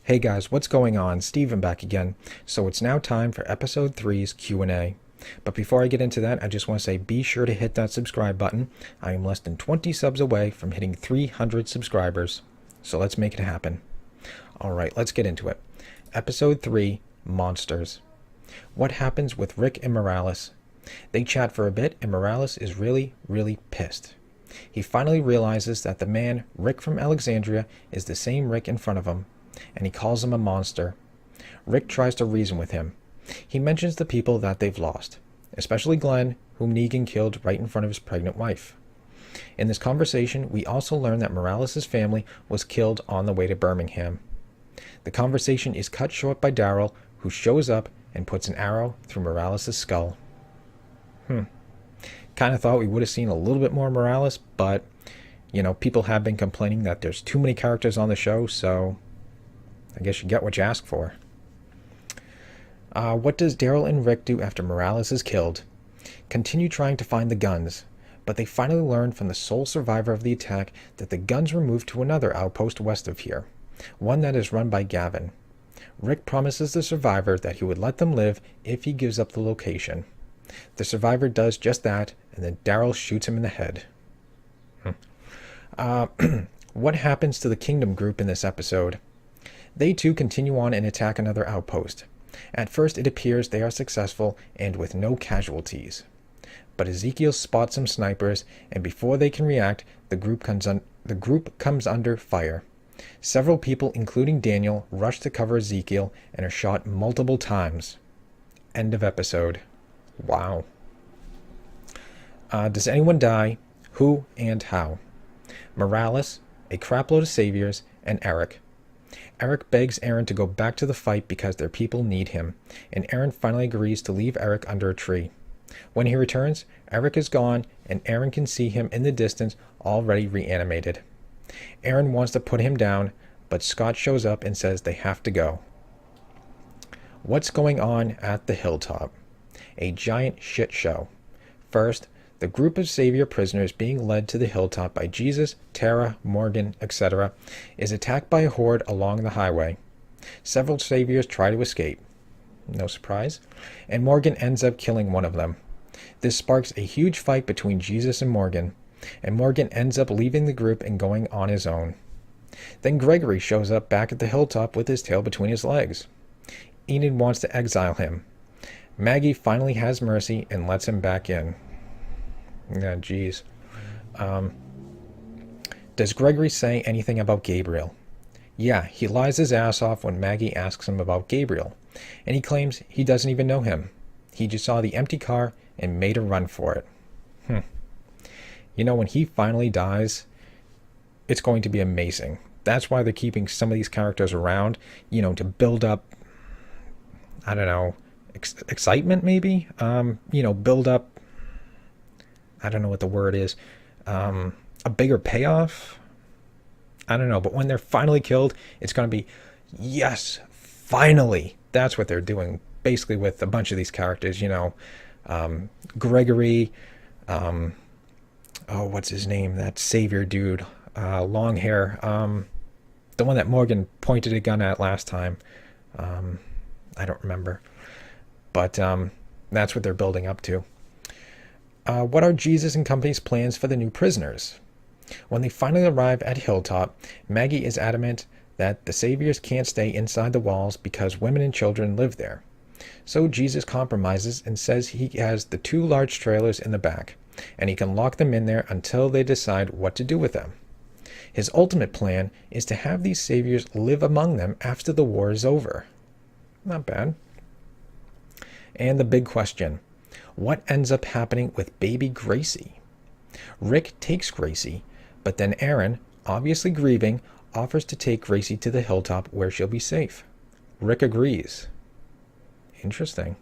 Hey guys, what's going on? Steven back again. So it's now time for episode three's Q&A. But before I get into that, I just want to say be sure to hit that subscribe button. I am less than 20 subs away from hitting 300 subscribers. So let's make it happen. Alright, let's get into it. Episode 3, Monsters. What happens with Rick and Morales? They chat for a bit and Morales is really pissed. He finally realizes that the man, Rick from Alexandria, is the same Rick in front of him, and he calls him a monster. Rick tries to reason with him. He mentions the people that they've lost, especially Glenn, whom Negan killed right in front of his pregnant wife. In this conversation, we also learn that Morales' family was killed on the way to Birmingham. The conversation is cut short by Daryl, who shows up and puts an arrow through Morales' skull. Kind of thought we would have seen a little bit more Morales, but, people have been complaining that there's too many characters on the show, so I guess you get what you ask for. What does Daryl and Rick do after Morales is killed? Continue trying to find the guns, but they finally learn from the sole survivor of the attack that the guns were moved to another outpost west of here, one that is run by Gavin. Rick promises the survivor that he would let them live if he gives up the location. The survivor does just that, and then Daryl shoots him in the head. What happens to the Kingdom group in this episode? They too continue on and attack another outpost. At first it appears they are successful and with no casualties. But Ezekiel spots some snipers, and before they can react, the group comes under fire. Several people, including Daniel, rush to cover Ezekiel and are shot multiple times. End of episode. Wow. Does anyone die? Who and how? Morales, a crapload of saviors, and Eric. Eric begs Aaron to go back to the fight because their people need him, and Aaron finally agrees to leave Eric under a tree. When he returns, Eric is gone, and Aaron can see him in the distance, already reanimated. Aaron wants to put him down, but Scott shows up and says they have to go. What's going on at the hilltop? A giant shit show. First, the group of Savior prisoners being led to the hilltop by Jesus, Tara, Morgan, etc. is attacked by a horde along the highway. Several Saviors try to escape. No surprise. And Morgan ends up killing one of them. This sparks a huge fight between Jesus and Morgan ends up leaving the group and going on his own. Then Gregory shows up back at the hilltop with his tail between his legs. Enid wants to exile him. Maggie finally has mercy and lets him back in. Yeah, jeez. Does Gregory say anything about Gabriel? Yeah, he lies his ass off when Maggie asks him about Gabriel, and he claims he doesn't even know him. He just saw the empty car and made a run for it. When he finally dies, it's going to be amazing. That's why they're keeping some of these characters around, to build up, I don't know, excitement maybe? Build up, I don't know what the word is, a bigger payoff? I don't know, but when they're finally killed, it's going to be, yes, finally! That's what they're doing, basically with a bunch of these characters, Gregory, what's his name? That Savior dude, long hair, the one that Morgan pointed a gun at last time. I don't remember. But that's what they're building up to. What are Jesus and company's plans for the new prisoners? When they finally arrive at Hilltop, Maggie is adamant that the Saviors can't stay inside the walls because women and children live there. So Jesus compromises and says he has the 2 large trailers in the back, and he can lock them in there until they decide what to do with them. His ultimate plan is to have these Saviors live among them after the war is over. Not bad. And the big question, what ends up happening with baby Gracie? Rick takes Gracie, but then Aaron, obviously grieving, offers to take Gracie to the hilltop where she'll be safe. Rick agrees. Interesting.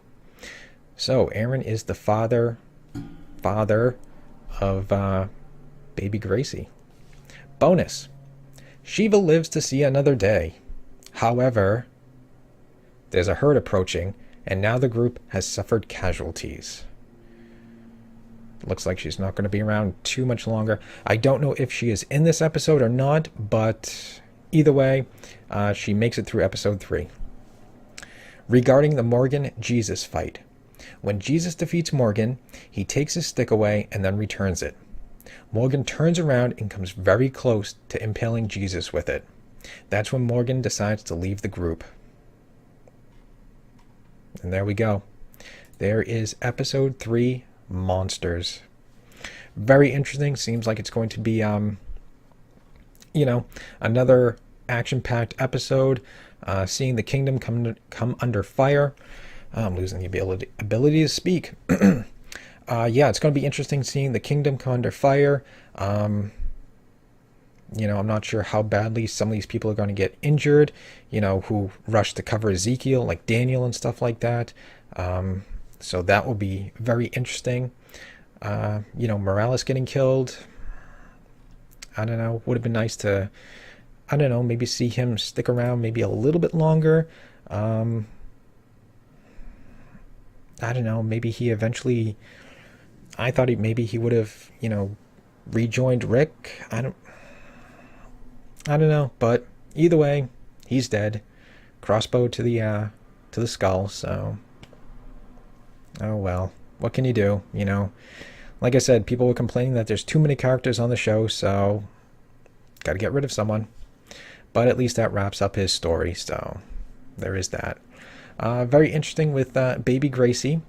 So Aaron is the father of baby Gracie. Bonus. Shiva lives to see another day. However, there's a herd approaching, and now the group has suffered casualties. Looks like she's not going to be around too much longer. I don't know if she is in this episode or not, but either way, she makes it through episode 3. Regarding the Morgan Jesus fight. When Jesus defeats Morgan, he takes his stick away and then returns it. Morgan turns around and comes very close to impaling Jesus with it. That's when Morgan decides to leave the group. And there we go. There is episode 3, Monsters. Very interesting. Seems like it's going to be, another action-packed episode. Seeing the kingdom come under fire. I'm losing the ability to speak. Yeah, it's going to be interesting seeing the kingdom come under fire. I'm not sure how badly some of these people are going to get injured, who rush to cover Ezekiel, like Daniel and stuff like that. So that will be very interesting. Morales getting killed. I don't know. Would have been nice to, maybe see him stick around maybe a little bit longer. I don't know. Maybe he eventually, I thought maybe he would have, rejoined Rick. I don't know. But either way, he's dead. Crossbow to the skull. So, oh well. What can you do? Like I said, people were complaining that there's too many characters on the show, so got to get rid of someone. But at least that wraps up his story, so there is that. Very interesting with Baby Gracie.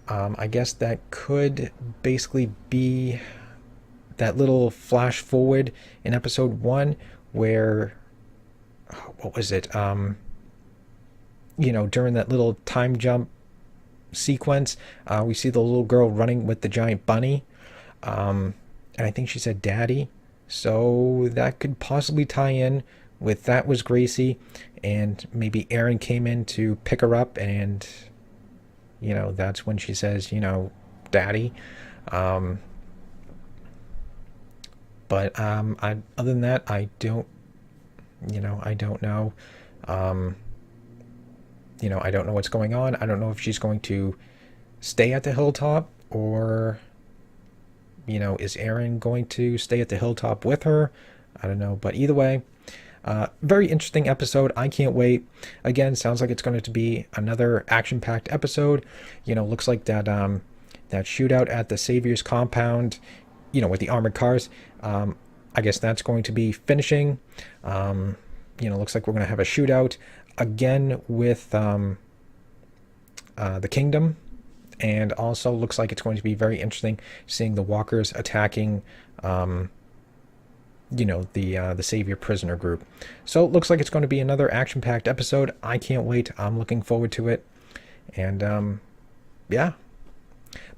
I guess that could basically be that little flash forward in episode 1 where, what was it? During that little time jump sequence, we see the little girl running with the giant bunny. And I think she said daddy. So that could possibly tie in with that was Gracie, and maybe Aaron came in to pick her up, and that's when she says daddy. But other than that, I don't know. I don't know what's going on. I don't know if she's going to stay at the hilltop, or is Aaron going to stay at the hilltop with her? I don't know. But either way, very interesting episode. I can't wait. Again, sounds like it's going to be another action-packed episode. Looks like that shootout at the Savior's compound, with the armored cars. I guess that's going to be finishing. Looks like we're going to have a shootout again with the kingdom. And also looks like it's going to be very interesting seeing the walkers attacking the Savior prisoner group. So it looks like it's going to be another action-packed episode. I can't wait. I'm looking forward to it. And yeah.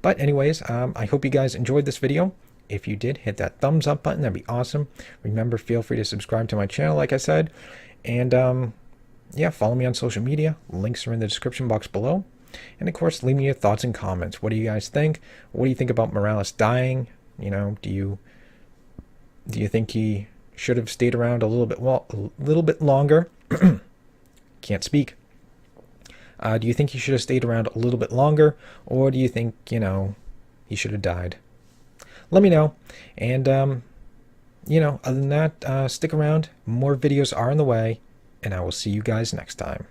But anyways, I hope you guys enjoyed this video. If you did, hit that thumbs up button. That'd be awesome. Remember, feel free to subscribe to my channel, like I said. And yeah, follow me on social media. Links are in the description box below. And of course, leave me your thoughts and comments. What do you guys think? What do you think about Morales dying? Do you think he should have stayed around a little bit longer? Can't speak. Do you think he should have stayed around a little bit longer, or do you think he should have died? Let me know. And other than that, stick around. More videos are on the way, and I will see you guys next time.